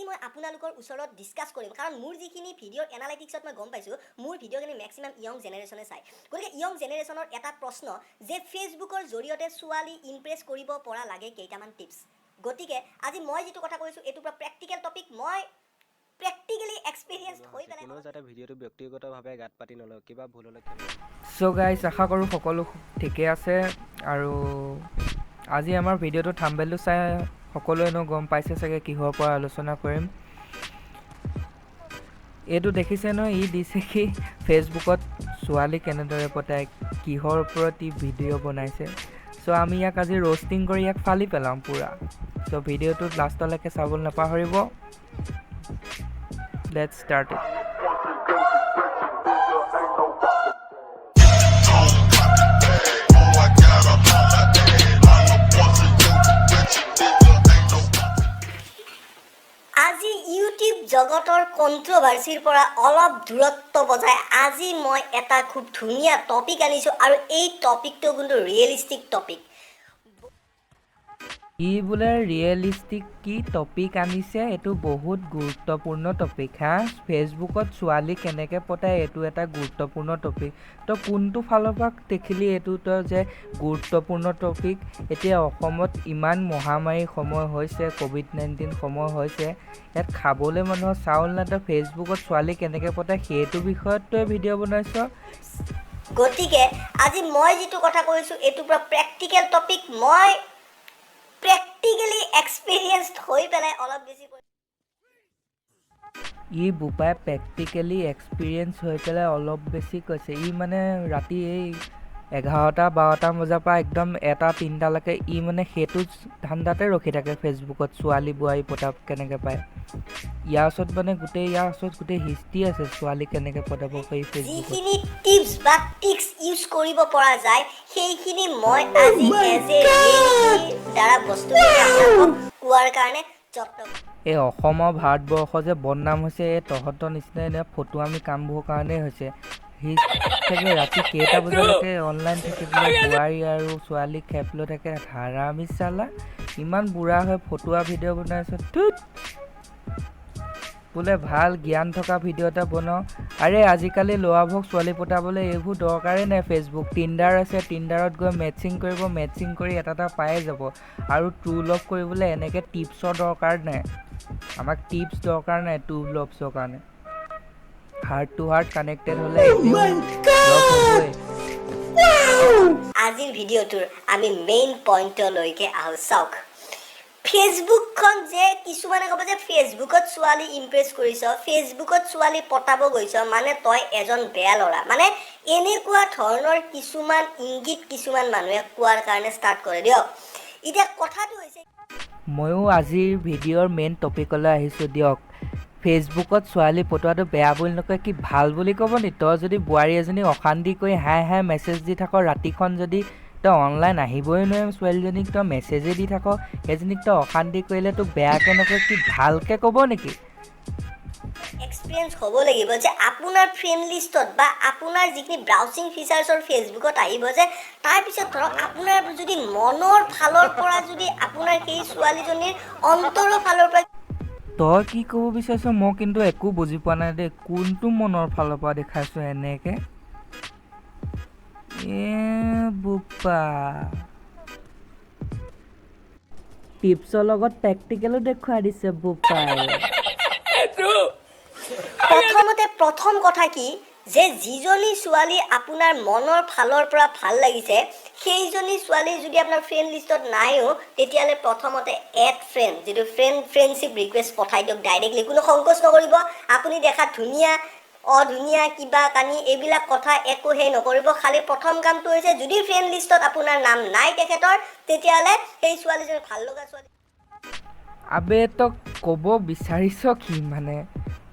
মই আপোনালোকৰ ওচৰত ডিসকাস কৰিম কাৰণ মোৰ যিখিনি ভিডিঅ এনালাইটিক্সত মই গম পাইছো মোৰ ভিডিঅখিনি ম্যাক্সিমাম ইয়ং জেনাৰেশনে চাই গতিকে ইয়ং জেনাৰেশনৰ এটা প্ৰশ্ন যে ফেসবুকৰ জৰিয়তে ছোৱালী ইমপ্ৰেছ কৰিব পৰা লাগে কেইটামান টিপছ গতিকে আজি মই যেটো কথা কৈছো এটো পুৰা প্ৰ্যাকটিক্যাল টপিক মই প্ৰ্যাকটিক্যালি এক্সপেৰিয়েন্সড হৈ পেলাই কোনো যাতে ভিডিঅটো ব্যক্তিগতভাৱে গাত পাতি নলয় কিবা ভুল হলে সো গাইস আশা কৰো সকলো ঠিকে আছে আৰু আজি আমাৰ ভিডিঅটো থাম্বনেলটো চাই সকলোৱে গম পাইছে চাগে কিহৰ পৰা আলোচনা কৰিম এটো দেখিছে ন ই দিছে কি ফেসবুকত ছোৱালী কেনেদৰে পতাই কিহৰ ওপৰত ই ভিডিঅ' বনাইছে সো আমি ইয়াক আজি ৰোস্টিং কৰি ইয়াক ফালি পেলাম পুৰা সো ভিডিঅ'টো লাষ্টলৈকে চাবলৈ নাপাহৰিব লেটস ষ্টাৰ্ট ইট আজি ইউটিউব জগতৰ কন্ট্ৰভাৰ্সিৰ পৰা অলপ দূৰত্ব বজাই আজি মই এটা খুব ধুনীয়া টপিক আনিছো আৰু এই টপিকটো কিন্তু ৰিয়েলিস্টিক টপিক ই বোলে ৰিয়েলিস্টিক কি টপিক আনিছে এটো বহুত গুৰুত্বপূৰ্ণ টপিক হা ফেসবুকত ছোৱালী কেনেকৈ পতাই এটো এটা গুৰুত্বপূৰ্ণ টপিক তো কোনটো ফালৰ পৰা দেখিলি এটো তো যে গুৰুত্বপূৰ্ণ টপিক এতিয়া অসমত ইমান মহামাৰী সময় হৈছে কোভিড-19 সময় হৈছে ইয়াত খাবলৈ মানুহৰ চাউল না তো ফেসবুকত ছোৱালী কেনেকৈ পতাই সেইটো বিষয়ত তই ভিডিঅ' বনাইছ গতিকে আজি মই যেটো কথা কৈছো এটো পুৰা প্ৰ্যাকটিক্যাল টপিক মই প্ৰ্যাকটিক্যালি এক্সপেৰিয়েন্সড হৈ পেলাই অলপ বেছি ই বুপাই প্ৰ্যাকটিক্যালি এক্সপিৰিয়েন্স হৈ পেলাই অলপ বেছি কৈছে ই মানে ৰাতি এই 11-12 বজাৰ পৰা একদম 1-3লৈকে ই মানে সেইটো ধান্দাতে ৰখি থাকে ফেসবুকত ছোৱালী বুৱাৰী পতা কেনেকৈ পায় ইয়াৰ ওচৰত মানে গোটেই হিষ্ট্ৰী আছে ছোৱালী কেনেকৈ পতাব পাৰি ফেসবুকত যিখিনি টিপছ বা ট্ৰিক্স ইউজ কৰিব পৰা যায় সেইখিনি মই আজি এজ এ দ্বাৰা বস্তু আপোনালোকক কোৱাৰ কাৰণে যত্ন এই অসমৰ ভাৰতবৰ্ষ যে বদনাম হৈছে এই তহঁতৰ নিচিনা এনে ফটো আমি কামবোৰৰ কাৰণেই হৈছে সি থাকে ৰাতি কেইটা বজালৈকে অনলাইন থাকি পেলাই বোৱাৰী আৰু ছোৱালী খেপ লৈ থাকে হাৰামি চালা ইমান বুঢ়া হৈ ফটোৱা ভিডিঅ' বনাইছ ধুত বোলে ভাল জ্ঞান থকা ভিডিঅ' এটা বনাও আৰে আজিকালি ল'ৰাবোৰক ছোৱালী পতাবলৈ এইবোৰ দৰকাৰেই নাই ফেসবুক টিণ্ডাৰ আছে টিণ্ডাৰত গৈ মেটচিং কৰিব মেটচিং কৰি এটা পায়ে যাব আৰু ট্ৰু লভ কৰিবলৈ এনেকৈ টিপছৰ দৰকাৰ নাই আমাক টিপছ দৰকাৰ নাই ট্ৰু লভছৰ কাৰণে হাৰ্ট টু হাৰ্ট কানেক্টেড হ'লে আজিৰ ভিডিঅ'টোৰ আমি মেইন পইণ্টলৈকে আহো চাওক ফেসবুকখন যে কিছুমানে ক'ব যে ফেসবুকত ছোৱালী ইমপ্ৰেছ কৰিছ ফেসবুকত ছোৱালী পতাব গৈছ মানে তই এজন বেয়া ল'ৰা মানে এনেকুৱা ধৰণৰ কিছুমান ইংগিত কিছুমান মানুহে কোৱাৰ কাৰণে ষ্টাৰ্ট কৰে দিয়ক এতিয়া কথাটো হৈছে ময়ো আজিৰ ভিডিঅ'ৰ মেইন টপিকলৈ আহিছোঁ দিয়ক ফেসবুকত ছোৱালী পটোৱাটো বেয়া বুলি নকয় কি ভাল বুলি ক'ব নি তই যদি বোৱাৰী এজনী অশান্তি কৰি হাই মেছেজ দি থাক ৰাতিখন যদি তই অনলাইন আহিবই নোৱাৰিম ছোৱালীজনীক তই মেছেজে দি থাক সেইজনীক তই অশান্তি কৰিলে তোক বেয়াকৈ নকয় কি ভালকৈ ক'ব নেকি এক্সপিৰিয়েন্স হ'ব লাগিব যে আপোনাৰ ফ্ৰেণ্ড লিষ্টত বা আপোনাৰ যিখিনি ব্ৰাউজিং ফিচাৰ্ছৰ ফেসবুকত আহিব যে তাৰপিছত ধৰক আপোনাৰ যদি মনৰ ফালৰ পৰা যদি আপোনাৰ সেই ছোৱালীজনীৰ অন্তৰৰ ফালৰ পৰা তই কি ক'ব বিচাৰিছ মই কিন্তু একো বুজি পোৱা নাই দেই কোনটো মনৰ ফালৰ পৰা দেখাইছ এনেকৈ বোপা টিপছৰ লগত প্ৰেক্টিকেলো দেখুৱাই দিছে বোপাই প্ৰথমতে প্ৰথম কথা কি যে যিজনী ছোৱালী আপোনাৰ মনৰ ফালৰ পৰা ভাল লাগিছে সেইজনী ছোৱালী যদি আপোনাৰ ফ্ৰেণ্ড লিষ্টত নাইও তেতিয়াহ'লে প্ৰথমতে এড ফ্ৰেণ্ড যিটো ফ্ৰেণ্ডশ্বিপ ৰিকুৱেষ্ট পঠাই দিয়ক ডাইৰেক্টলি কোনো সংকোচ নকৰিব আপুনি দেখাত ধুনীয়া অধুনীয়া কিবা কানি এইবিলাক কথা একো হে নকৰিব খালি প্ৰথম কামটো হৈছে যদি ফ্ৰেণ্ড লিষ্টত আপোনাৰ নাম নাই তেখেতৰ তেতিয়াহ'লে সেই ছোৱালীজনী ভাল লগা ছোৱালী আবে তই ক'ব বিচাৰিছ কি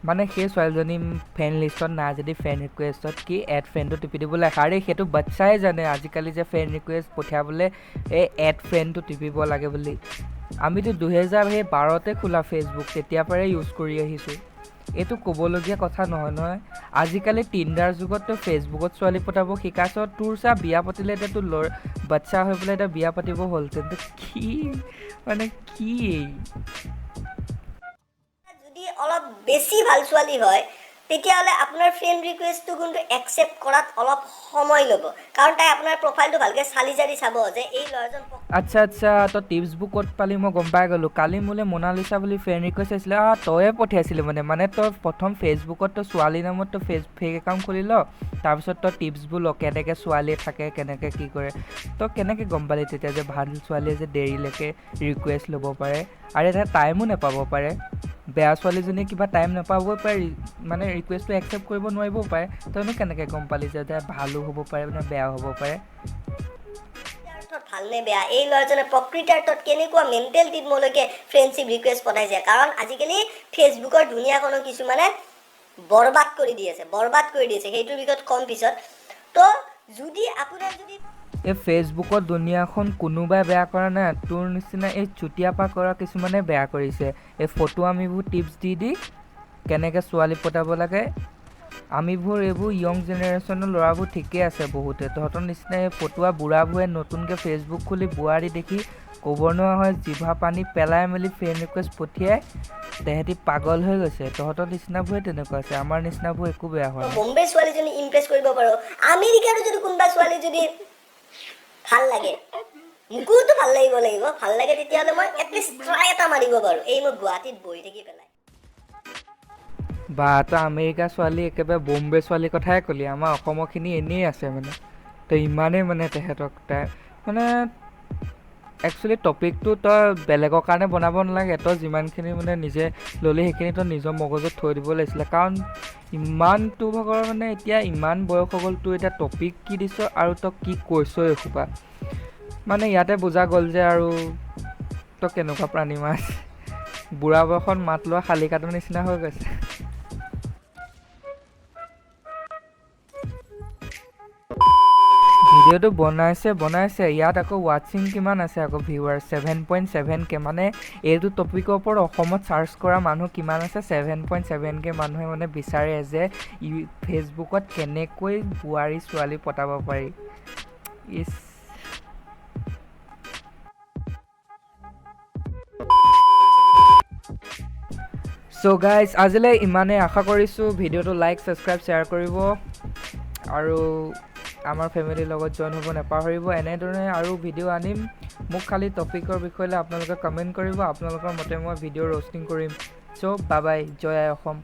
মানে সেই ছোৱালীজনী ফ্ৰেণ্ড লিষ্টত নাই যদি ফ্ৰেণ্ড ৰিকুৱেষ্টত কি এড ফ্ৰেণ্ডটো টিপি দিবলৈ আৰে সেইটো বাচ্চাই জানে আজিকালি যে ফ্ৰেণ্ড ৰিকুৱেষ্ট পঠিয়াবলৈ এই এড ফ্ৰেণ্ডটো টিপিব লাগে বুলি আমিতো 2012তে খোলা ফেচবুক তেতিয়াৰ পৰাই ইউজ কৰি আহিছোঁ এইটো ক'বলগীয়া কথা নহয় আজিকালি টিণ্ডাৰ যুগত তই ফেচবুকত ছোৱালী পতাব শিকাইছ তোৰ চা বিয়া পাতিলে এতিয়া তোৰ বাচ্চা হৈ পেলাই এতিয়া বিয়া পাতিব হ'ল তেন্তে কি যদি অলপ বেছি ভাল ছোৱালী হয় তেতিয়াহ'লে আপোনাৰ ফ্ৰেণ্ড ৰিকুৱেষ্টটো কিন্তু একচেপ্ট কৰাত অলপ সময় ল'ব কাৰণ তাই আপোনাৰ প্ৰফাইলটো ভালকৈ চালি জাৰি চাব যে এই ল'ৰাজন আচ্ছা আচ্ছা তই টিপছবোৰ ক'ত পালি মই গম পাই গ'লোঁ কালি মোলৈ মোনালিচা বুলি ফ্ৰেণ্ড ৰিকুৱেষ্ট আহিছিলে তয়ে পঠিয়াইছিলি মানে তই প্ৰথম ফেচবুকত তই ছোৱালী নামত তই ফেক একাউণ্ট খুলি ল তাৰপিছত তই টিপছবোৰ ল কেনেকৈ ছোৱালী থাকে কেনেকৈ কি কৰে তই কেনেকৈ গম পালি তেতিয়া যে ভাল ছোৱালীয়ে যে দেৰিলৈকে ৰিকুৱেষ্ট ল'ব পাৰে আৰু এটা টাইমো নাপাব পাৰে বেয়া ছোৱালীজনীয়ে কিবা টাইম নাপাবই পাৰে মানে ৰিকুৱেষ্টটো একচেপ্ট কৰিব নোৱাৰিবও পাৰে তইনো কেনেকৈ গম পালি যে ভালো হ'ব পাৰে মানে বেয়াও হ'ব পাৰে ভালনে বেয়া এই ল'ৰাজনে প্ৰকৃতাৰ্থত কেনেকুৱা মেণ্টেলিটিত মোলৈকে ফ্ৰেণ্ডশ্বিপ ৰিকুৱেষ্ট পঠাইছে কাৰণ আজিকালি ফেচবুকৰ দুনিয়াখনো কিছুমানে বৰবাদ কৰি দি আছে সেইটোৰ বিষয়ত কম পিছত তো যদি আপোনাৰ যদি এই ফেচবুকৰ দুনিয়াখন কোনোবাই বেয়া কৰা নাই তোৰ নিচিনা এই চুতীয়াপা কৰা কিছুমানে বেয়া কৰিছে এই ফটো আমিবোৰ টিপছ দি কেনেকৈ ছোৱালী পটাব লাগে আমিবোৰ এইবোৰ য়ং জেনেৰেশ্যনৰ ল'ৰাবোৰ ঠিকেই আছে বহুতে তহঁতৰ নিচিনা এই ফটোৱা বুঢ়াবোৰে নতুনকৈ ফেচবুক খুলি বোৱাৰী দেখি ক'ব নোৱাৰা হয় জিভা পানী পেলাই মেলি ফ্ৰেণ্ড ৰিকুৱেষ্ট পঠিয়াই তেহেঁতি পাগল হৈ গৈছে তহঁতৰ নিচিনাবোৰে তেনেকুৱা আছে আমাৰ নিচিনাবোৰ একো বেয়া হোৱা নাই বম্বে ছোৱালীজনী ইমপ্ৰেছ কৰিব পাৰোঁ আমেৰিকাৰো যদি কোনোবা ছোৱালী যদি ভাল লাগে মোকোতো ভাল লাগে তেতিয়াহ'লে মই এটলিষ্ট ট্ৰাই এটা মাৰিব পাৰোঁ এই মই গুৱাহাটীত বহি থাকি পেলাই বা তই আমেৰিকা ছোৱালী একেবাৰে বম্বে ছোৱালীৰ কথাই ক'লি আমাৰ অসমৰখিনি এনেই আছে মানে তই ইমানেই মানে তেহেঁতক তাই মানে একচুৱেলি টপিকটো তই বেলেগৰ কাৰণে বনাব নালাগে তই যিমানখিনি মানে নিজে ল'লি সেইখিনি তই নিজৰ মগজত থৈ দিব লাগিছিলে কাৰণ ইমান তোৰ ভাগৰ মানে এতিয়া ইমান বয়স হৈ গ'ল তোৰ এতিয়া টপিক কি দিছ আৰু তই কি কৈছ এসোপা মানে ইয়াতে বুজা গ'ল যে আৰু তই কেনেকুৱা প্ৰাণী মাছ বুঢ়া বয়সত মাত লোৱা শালিকাটোৰ নিচিনা হৈ গৈছে ভিডিঅ'টো বনাইছে ইয়াত আকৌ ৱাটছিং কিমান আছে আকৌ ভিউৱাৰ 7.7K মানে এইটো টপিকৰ ওপৰত অসমত চাৰ্চ কৰা মানুহ কিমান আছে 7.7K মানুহে মানে বিচাৰে যে ফেচবুকত কেনেকৈ বোৱাৰী ছোৱালী পতাব পাৰি চ' গাইজ আজিলৈ ইমানেই আশা কৰিছোঁ ভিডিঅ'টো লাইক ছাবস্ক্ৰাইব শ্বেয়াৰ কৰিব আৰু আমাৰ ফেমিলিৰ লগত জইন হ'ব নাপাহৰিব এনেদৰে আৰু ভিডিঅ' আনিম মোক খালি টপিকৰ বিষয়ে আপোনালোকে কমেণ্ট কৰিব আপোনালোকৰ মতে মই ভিডিঅ' ৰ'ষ্টিং কৰিম চ' বাই বাই জয় আই অসম